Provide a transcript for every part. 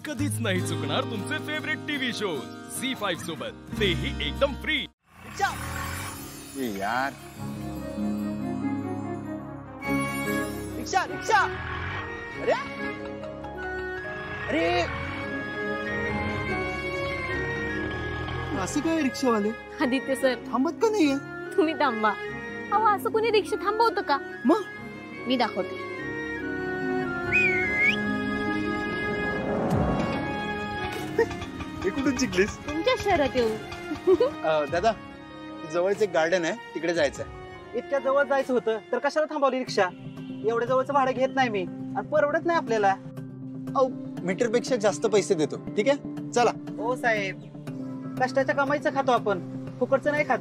कधीच नाही चुकणार तुमचे फेवरेट टीव्ही शोज झी5 सोबत, तेही एकदम फ्री। यार रिक्षा रिक्षा, अरे अरे असं काय रिक्षावाले आदित्य सर थांबत का नाहीये? तुम्ही थांबा। अहो असं कोणी रिक्षा थांबवतं का? मग मी दाखवते। हे कुठून शिकलीस? तुमच्या शहरात येऊ। दादा जवळच एक गार्डन आहे, तिकडे जायचंय। इतक्या जवळ जायचं होतं तर कशाला थांबवली रिक्षा? एवढ्या जवळचं भाडं घेत नाही मी आणि परवडत नाही आपल्याला। मीटर पेक्षा जास्त पैसे देतो, ठीक आहे चला। हो साहेब, कष्टाच्या कमाईचं खातो आपण, फुकटचं नाही खात।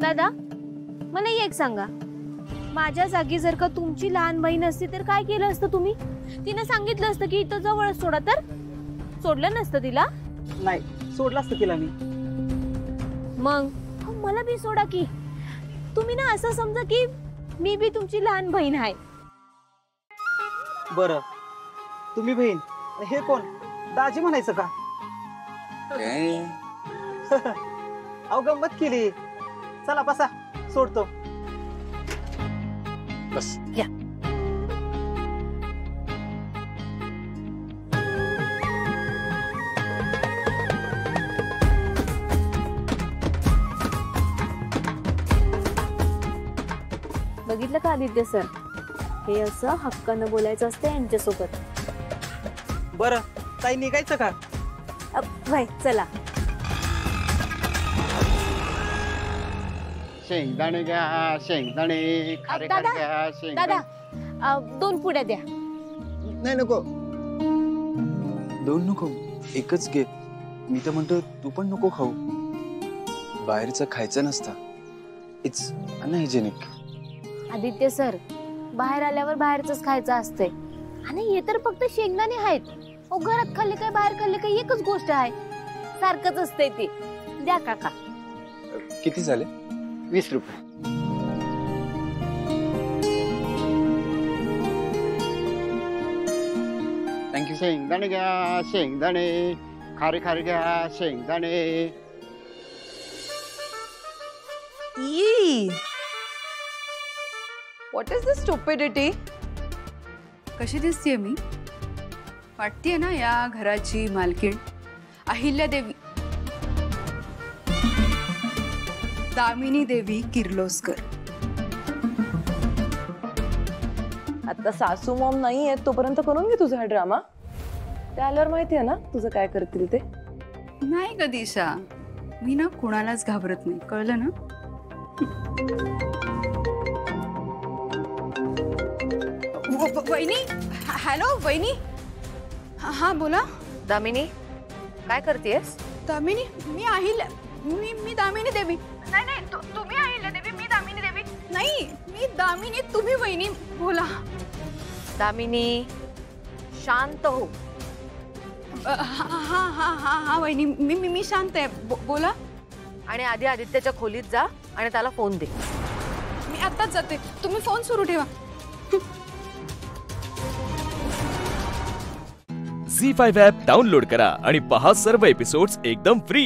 दादा मला एक सांगा, माझ्या जागी जर का तुमची लहान बहीण असती तर काय केलं असतं तुम्ही? तिने सांगितलं असतं की इथं जवळच सोडा, तर सोडलं नसतं तिला? नाही, सोडलं असतं तिला मी। मग मला बी सोडा की। तुम्ही ना असं समजा की मी बी तुमची लहान बहीण आहे। बरं, तुम्ही बहीण, हे कोण दाजी म्हणायचं का? अहो गंमत केली। चला बसा, सोडतो। बस या बघितलं का आदित्य सर, हे असं हक्कानं बोलायचं असतं यांच्यासोबत। बरं ताई, निघायचं का? भाई चला। शेंगदाणे घ्या, शेंगदाणे खारे खारे दादा, घ्या, दादा शेंगदाणे। 2 पुड्या द्या। नाही नको, दोन नको, एकच घे। मी तर म्हणतो तू पण नको खाऊ, बाहेरचं खायचं नसतं, इट्स अनहायजेनिक। आदित्य सर, बाहेर आल्यावर बाहेरच खायचं असतंय आणि हे तर फक्त शेंगदाणे आहेत। ओ घरात खाल्ले काय बाहेर खाल्ले काय एकच गोष्ट आहे, सारखंच असतंय ते। द्या काका। किती झाले? 20 रुपये। थँक्यू। शेंगदाणे घ्या, शेंगदाणे खारे खारे घ्या, शेंगदाणे। What is this stupidity? कशी दिसतीये मी? वाटतेय ना या घराची मालकीण अहिल्या देवी, दामिनी देवी किर्लोस्कर। आता सासू मॉम नाही आहे तोपर्यंत करून घे तुझा ड्रामा, ते आल्यावर माहिती आहे ना तुझं काय करतील ते। नाही ग दिशा, मी ना कोणालाच घाबरत नाही, कळलं ना? वहिनी, हॅलो वहिनी। हा बोला। दामिनी काय करतेस? दामिनी, मी अहिल्या, मी दामिनी देवी। नाही नाही, तुम्ही अहिल्या देवी, मी दामिनी देवी। नाही, मी दामिनी, तुम्ही वहिनी, बोला। दामिनी शांत हो। हा हा हा हा हा वहिनी, मी शांत आहे, बोला। आणि आधी आदित्यच्या खोलीत जा आणि त्याला फोन दे। मी आत्ताच जाते, तुम्ही फोन सुरू ठेवा। झी5 ॲप डाउनलोड करा आणि पहा सर्व एपिसोड्स एकदम फ्री।